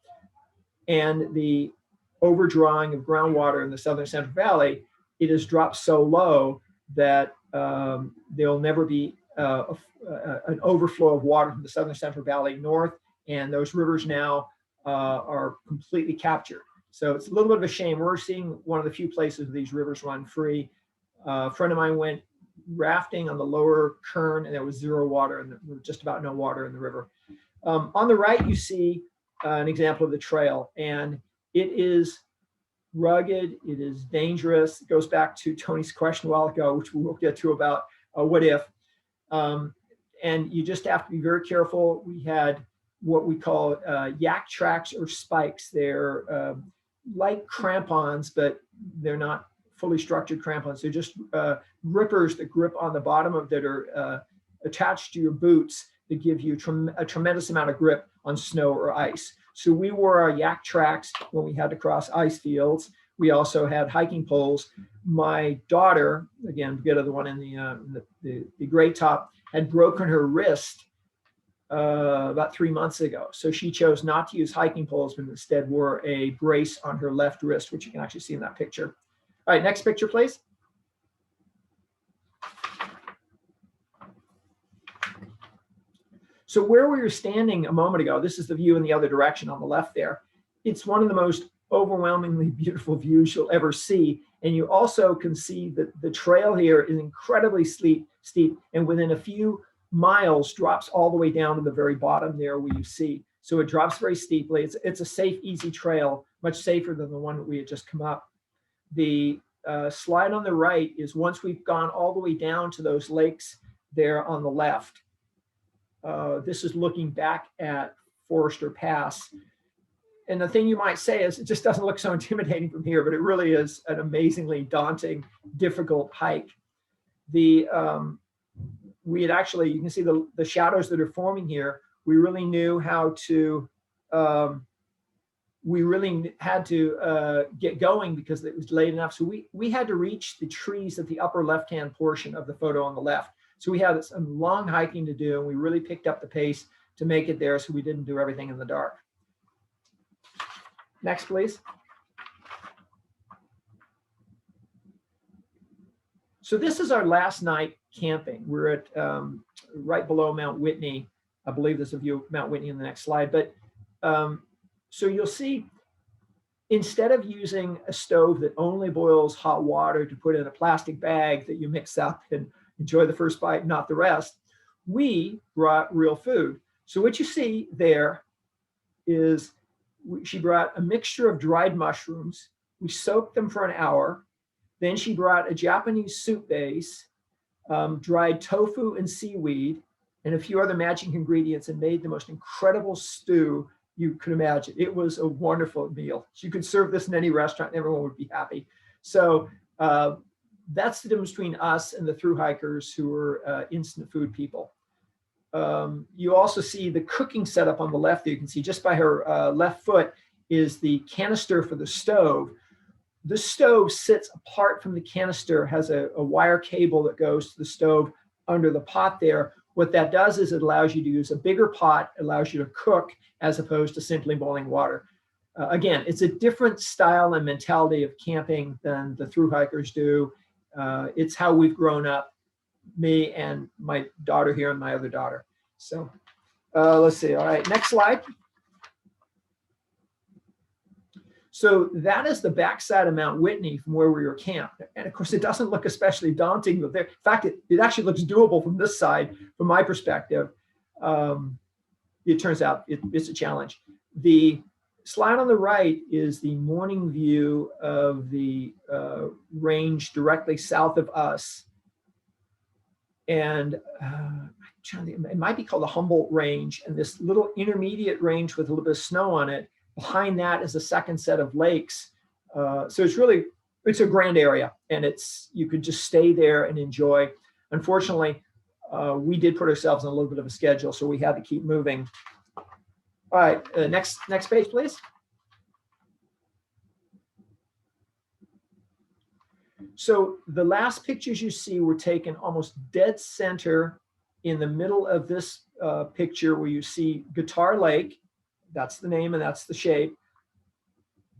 and the overdrawing of groundwater in the southern Central Valley, it has dropped so low that there'll never be an overflow of water from the southern Central Valley north, and those rivers now are completely captured. So it's a little bit of a shame. We're seeing one of the few places these rivers run free. A friend of mine went rafting on the lower Kern, and there was 0 water, and just about no water in the river. On the right, you see an example of the trail, and it is rugged, it is dangerous. It goes back to Tony's question a while ago, which we will get to about what if. And you just have to be very careful. We had what we call yak tracks or spikes. They're like crampons, but they're not fully structured crampons. They're just grippers that grip on the bottom of that are attached to your boots that give you a tremendous amount of grip on snow or ice. So we wore our yak tracks when we had to cross ice fields. We also had hiking poles. My daughter, again, Brigitta, the one in the gray top, had broken her wrist about 3 months ago. So she chose not to use hiking poles, but instead wore a brace on her left wrist, which you can actually see in that picture. All right, next picture, please. So where we were standing a moment ago, this is the view in the other direction on the left there. It's one of the most overwhelmingly beautiful views you'll ever see. And you also can see that the trail here is incredibly steep, and within a few miles drops all the way down to the very bottom there where you see. So it drops very steeply. It's a safe, easy trail, much safer than the one that we had just come up. The slide on the right is once we've gone all the way down to those lakes there on the left. This is looking back at Forrester Pass. And the thing you might say is it just doesn't look so intimidating from here, but it really is an amazingly daunting, difficult hike. We had actually, you can see the shadows that are forming here. We really knew how to, we really had to get going because it was late enough. So we had to reach the trees at the upper left-hand portion of the photo on the left. So we had some long hiking to do, and we really picked up the pace to make it there so we didn't do everything in the dark. Next, please. So this is our last night camping. We're at right below Mount Whitney. I believe there's a view of Mount Whitney in the next slide. But so you'll see, instead of using a stove that only boils hot water to put in a plastic bag that you mix up and enjoy the first bite, not the rest, we brought real food. So what you see there is she brought a mixture of dried mushrooms. We soaked them for an hour. Then she brought a Japanese soup base, dried tofu and seaweed, and a few other magic ingredients, and made the most incredible stew you could imagine. It was a wonderful meal. You could serve this in any restaurant and everyone would be happy. So that's the difference between us and the thru hikers who are instant food people. You also see the cooking setup on the left there. You can see just by her left foot is the canister for the stove. The stove sits apart from the canister, has a wire cable that goes to the stove under the pot there. What that does is it allows you to use a bigger pot, allows you to cook as opposed to simply boiling water. Again, it's a different style and mentality of camping than the thru hikers do. It's how we've grown up, me and my daughter here and my other daughter. So let's see. All right, next slide. So that is the backside of Mount Whitney from where we were camped. And of course, it doesn't look especially daunting, but there, in fact, it actually looks doable from this side, from my perspective. It turns out it's a challenge. The slide on the right is the morning view of the range directly south of us. And it might be called the Humboldt Range, and this little intermediate range with a little bit of snow on it. Behind that is a second set of lakes. So it's a grand area, and you could just stay there and enjoy. Unfortunately, we did put ourselves on a little bit of a schedule, so we had to keep moving. All right, next page, please. So the last pictures you see were taken almost dead center in the middle of this picture where you see Guitar Lake. That's the name and that's the shape.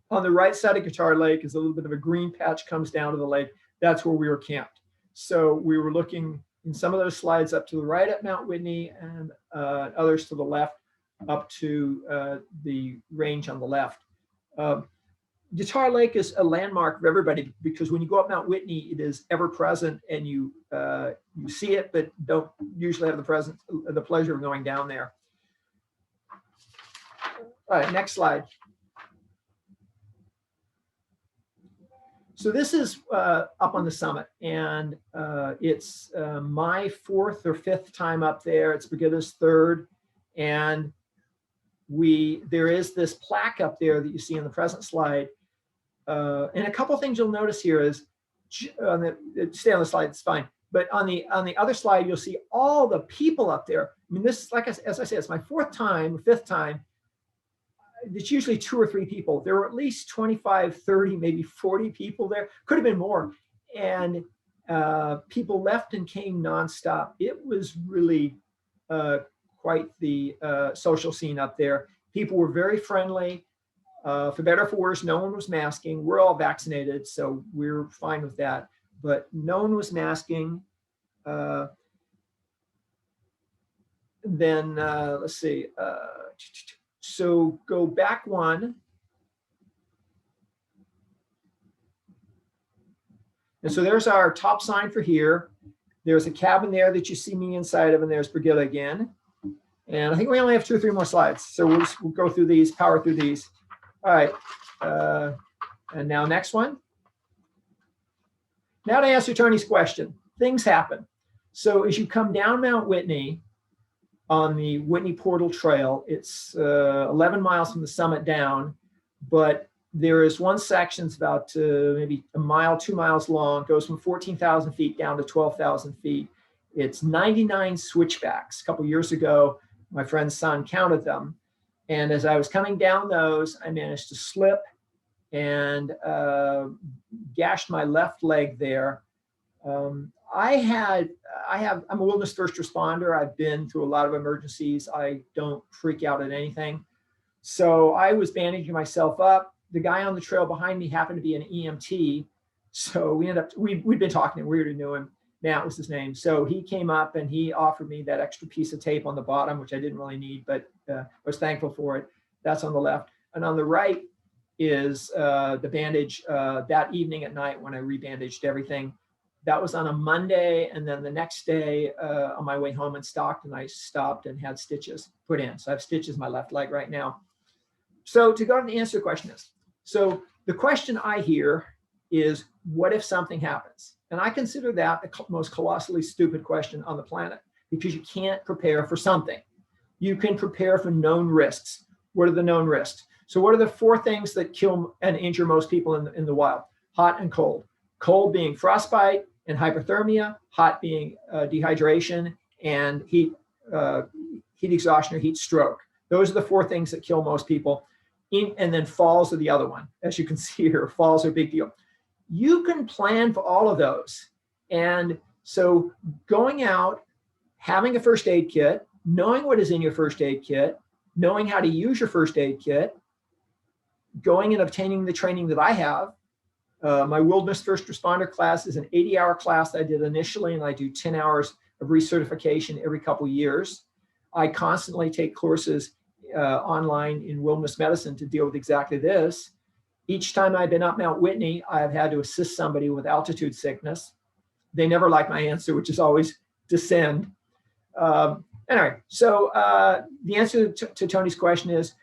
On the right side of Guitar Lake is a little bit of a green patch comes down to the lake. That's where we were camped. So we were looking in some of those slides up to the right at Mount Whitney and others to the left up to the range on the left. Guitar Lake is a landmark for everybody because when you go up Mount Whitney, it is ever present and you see it, but don't usually have the pleasure of going down there. All right, next slide. So this is up on the summit, and it's my fourth or fifth time up there. It's Brigitta's third, and there is this plaque up there that you see in the present slide. And a couple of things you'll notice here is, stay on the slide, it's fine. But on the other slide, you'll see all the people up there. I mean, this, as I said, it's my fifth time. it's usually 2 or 3 people. There were at least 25, 30, maybe 40 people there. Could have been more. And people left and came nonstop. It was really quite the social scene up there. People were very friendly. For better or for worse, no one was masking. We're all vaccinated, so we're fine with that. But no one was masking. Then let's see. So go back one. And so there's our top sign for here. There's a cabin there that you see me inside of, and there's Brigida again. And I think we only have 2 or 3 more slides. So we'll go through these, power through these. All right. And now next one. Now to answer Tony's question, things happen. So as you come down Mount Whitney on the Whitney Portal Trail, it's 11 miles from the summit down, but there is one section that's about maybe a mile, 2 miles long, goes from 14,000 feet down to 12,000 feet. It's 99 switchbacks. A couple years ago, my friend's son counted them. And as I was coming down those, I managed to slip and gashed my left leg there. I'm a wilderness first responder. I've been through a lot of emergencies. I don't freak out at anything. So I was bandaging myself up. The guy on the trail behind me happened to be an EMT. So we'd been talking, and we already knew him. Matt was his name. So he came up and he offered me that extra piece of tape on the bottom, which I didn't really need, but I was thankful for it. That's on the left. And on the right is the bandage that evening at night when I rebandaged everything. That was on a Monday. And then the next day on my way home in Stockton, I stopped and had stitches put in. So I have stitches in my left leg right now. So to go to the answer the question is, so the question I hear is, what if something happens? And I consider that the most colossally stupid question on the planet, because you can't prepare for something. You can prepare for known risks. What are the known risks? So what are the 4 things that kill and injure most people in the wild? Hot and cold. Cold being frostbite and hypothermia, hot being dehydration and heat exhaustion or heat stroke. Those are the 4 things that kill most people. And then falls are the other one. As you can see here, falls are a big deal. You can plan for all of those. And so going out, having a first aid kit, knowing what is in your first aid kit, knowing how to use your first aid kit, going and obtaining the training that I have. My wilderness first responder class is an 80-hour class that I did initially, and I do 10 hours of recertification every couple of years. I constantly take courses online in wilderness medicine to deal with exactly this. Each time I've been up Mount Whitney, I've had to assist somebody with altitude sickness. They never like my answer, which is always descend. Anyway, so the answer to Tony's question is,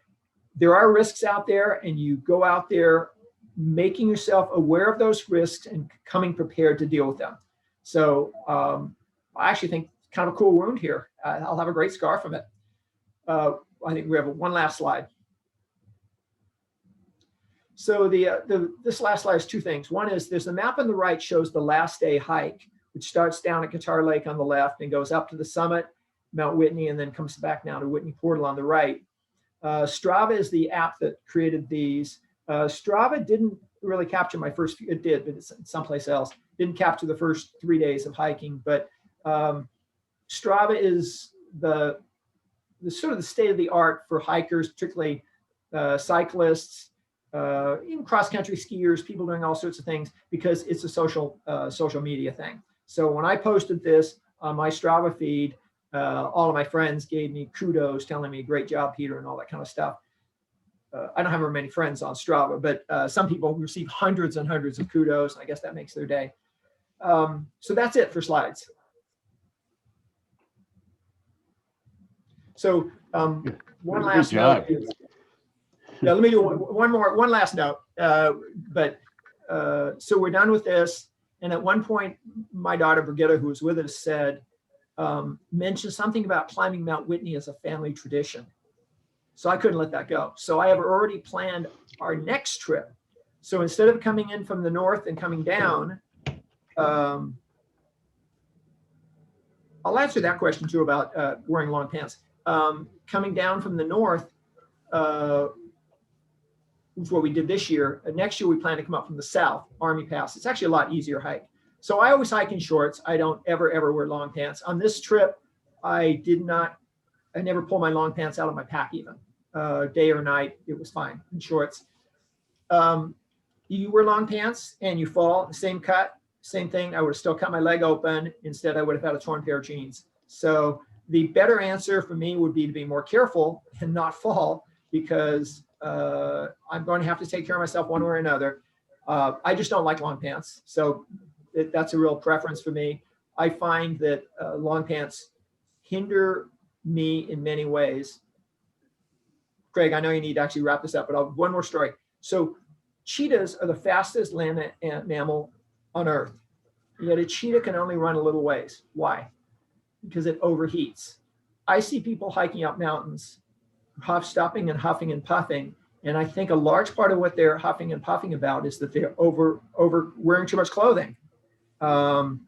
there are risks out there, and you go out there making yourself aware of those risks and coming prepared to deal with them. So I actually think it's kind of a cool wound here. I'll have a great scar from it. I think we have one last slide. So this last slide is 2 things. One is there's the map on the right shows the last day hike, which starts down at Guitar Lake on the left and goes up to the summit, Mount Whitney, and then comes back down to Whitney Portal on the right. Strava is the app that created these. Strava didn't really capture my first few, it did, but it's someplace else. Didn't capture the first 3 days of hiking, but Strava is the sort of the state of the art for hikers, particularly cyclists, even cross-country skiers, people doing all sorts of things, because it's a social media thing. So when I posted this on my Strava feed, all of my friends gave me kudos, telling me, great job, Peter, and all that kind of stuff. I don't have very many friends on Strava, but some people receive hundreds and hundreds of kudos. I guess that makes their day. So that's it for slides. So one last note. Yeah, let me do one last note. So we're done with this. And at one point, my daughter Brigida, who was with us, said, mentioned something about climbing Mount Whitney as a family tradition. So I couldn't let that go. So I have already planned our next trip. So instead of coming in from the north and coming down, I'll answer that question too about wearing long pants. Coming down from the north, which is what we did this year. Next year, we plan to come up from the south, Army Pass. It's actually a lot easier hike. So I always hike in shorts. I don't ever wear long pants. On this trip, I never pull my long pants out of my pack even. Day or night, it was fine in shorts. You wear long pants and you fall, same cut, same thing. I would have still cut my leg open. Instead, I would have had a torn pair of jeans. So the better answer for me would be to be more careful and not fall, because I'm going to have to take care of myself one way or another. I just don't like long pants. So that's a real preference for me. I find that long pants hinder me in many ways. Craig, I know you need to actually wrap this up, but one more story. So cheetahs are the fastest land mammal on Earth. Yet a cheetah can only run a little ways. Why? Because it overheats. I see people hiking up mountains, stopping and huffing and puffing. And I think a large part of what they're huffing and puffing about is that they're over wearing too much clothing. Oh,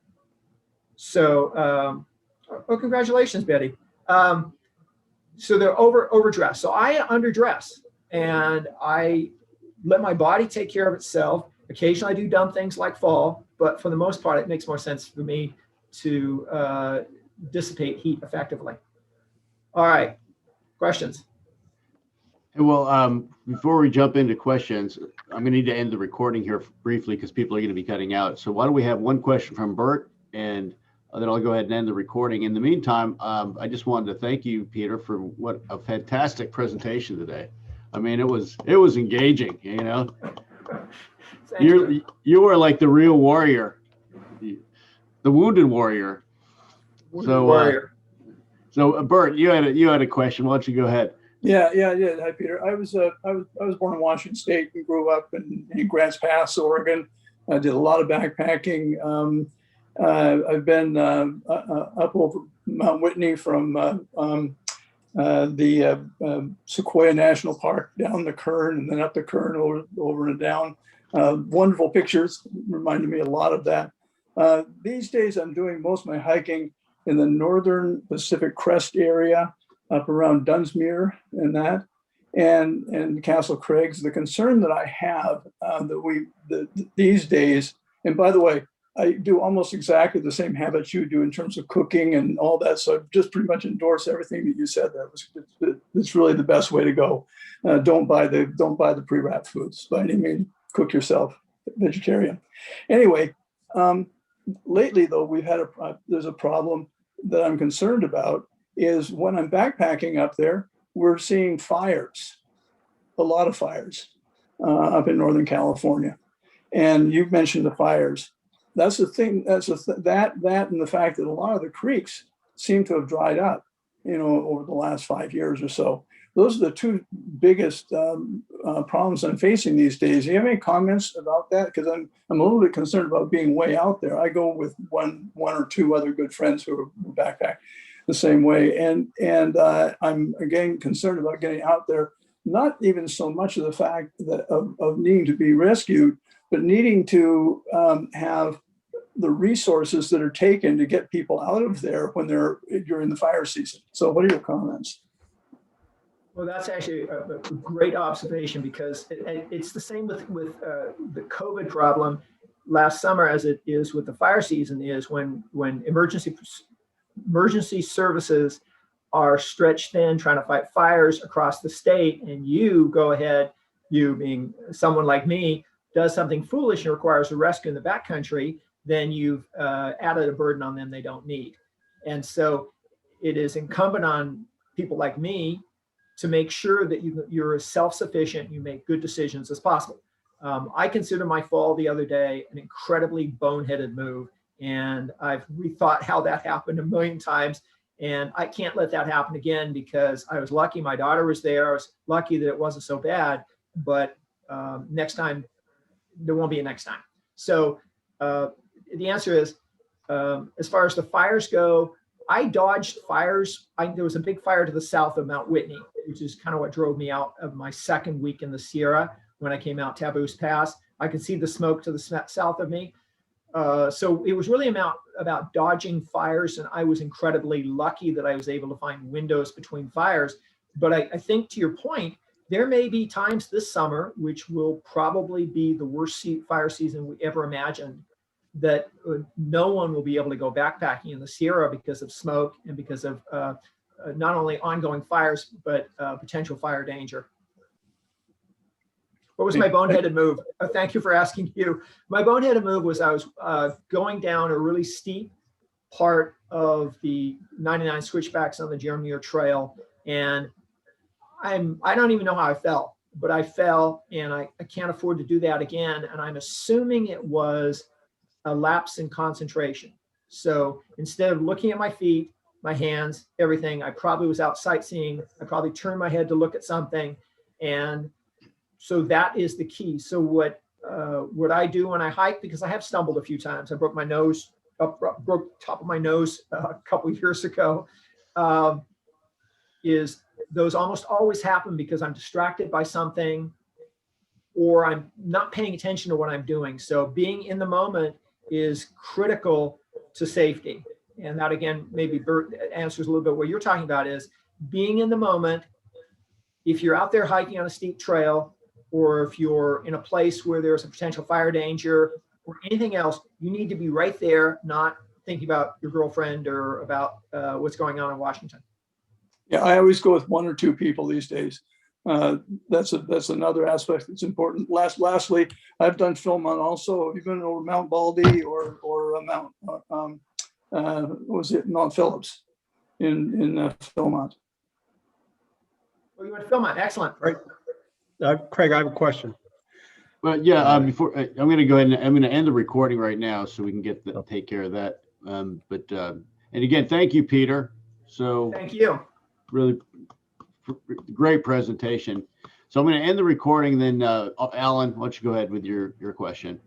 congratulations, Betty. So they're overdressed. So I underdress and I let my body take care of itself. Occasionally I do dumb things like fall, but for the most part, it makes more sense for me to dissipate heat effectively. All right, questions? Well, before we jump into questions, I'm going to need to end the recording here briefly because people are going to be cutting out. So why don't we have one question from Bert, and then I'll go ahead and end the recording. In the meantime, I just wanted to thank you, Peter, for what a fantastic presentation today. I mean, it was engaging, you know. You were like the real warrior, the wounded warrior. So Bert, you had a question. Why don't you go ahead? Yeah. Hi, Peter. I was born in Washington State and grew up in Grants Pass, Oregon. I did a lot of backpacking. I've been up over Mount Whitney from the Sequoia National Park down the Kern and then up the Kern over and down. Wonderful pictures, reminded me a lot of that. These days, I'm doing most of my hiking in the northern Pacific Crest area, up around Dunsmuir and that, and Castle Craigs. The concern that I have these days, and by the way, I do almost exactly the same habits you do in terms of cooking and all that. So I just pretty much endorse everything that you said. It's really the best way to go. Don't buy the pre-wrapped foods by any means. Cook yourself, vegetarian. Anyway, lately though, there's a problem that I'm concerned about. Is when I'm backpacking up there, we're seeing fires, a lot of fires up in Northern California. And you've mentioned the fires. That's the thing. That and the fact that a lot of the creeks seem to have dried up, over the last 5 years or so. Those are the two biggest problems I'm facing these days. Do you have any comments about that? Because I'm a little bit concerned about being way out there. I go with one or two other good friends who backpack the same way, and I'm again concerned about getting out there. Not even so much of the fact that of needing to be rescued, but needing to have the resources that are taken to get people out of there when they're during the fire season. So, what are your comments? Well, that's actually a great observation, because it's the same with the COVID problem last summer as it is with the fire season. Is when emergency services are stretched thin trying to fight fires across the state, and you go ahead, you being someone like me, does something foolish and requires a rescue in the backcountry, then you've added a burden on them they don't need. And so it is incumbent on people like me to make sure that you're as self-sufficient, you make good decisions as possible. I consider my fall the other day an incredibly boneheaded move, and I've rethought how that happened a million times, and I can't let that happen again, because I was lucky my daughter was there. I was lucky that it wasn't so bad, but next time, there won't be a next time. So the answer is, as far as the fires go, I dodged fires. There was a big fire to the south of Mount Whitney, which is kind of what drove me out of my second week in the Sierra. When I came out Taboos Pass, I could see the smoke to the south of me. So it was really about dodging fires, and I was incredibly lucky that I was able to find windows between fires. But I think, to your point, There may be times this summer, which will probably be the worst fire season we ever imagined, that no one will be able to go backpacking in the Sierra because of smoke and because of not only ongoing fires, but potential fire danger. What was my boneheaded move? Thank you for asking you. My boneheaded move was I was going down a really steep part of the 99 switchbacks on the John Muir Trail, and I don't even know how I fell, but I fell, and I can't afford to do that again. And I'm assuming it was a lapse in concentration. So instead of looking at my feet, my hands, everything, I probably was out sightseeing. I probably turned my head to look at something, and so that is the key. So what I do when I hike, because I have stumbled a few times, I broke my nose, broke top of my nose a couple years ago, is those almost always happen because I'm distracted by something or I'm not paying attention to what I'm doing. So being in the moment is critical to safety. And that again, maybe Bert answers a little bit what you're talking about, is being in the moment. If you're out there hiking on a steep trail, or if you're in a place where there's a potential fire danger or anything else, you need to be right there, not thinking about your girlfriend or about what's going on in Washington. Yeah, I always go with 1 or 2 people these days. That's another aspect that's important. Lastly, I've done Philmont also. Have you been over Mount Baldy or Mount what was it, Mount Phillips in Philmont? Oh, you went to Philmont. Excellent. Right. Craig, I have a question. Well, yeah, before I'm going to go ahead and I'm going to end the recording right now so we can take care of that. And again, thank you, Peter. So Thank you. Really great presentation. So I'm going to end the recording. Then Alan, why don't you go ahead with your question?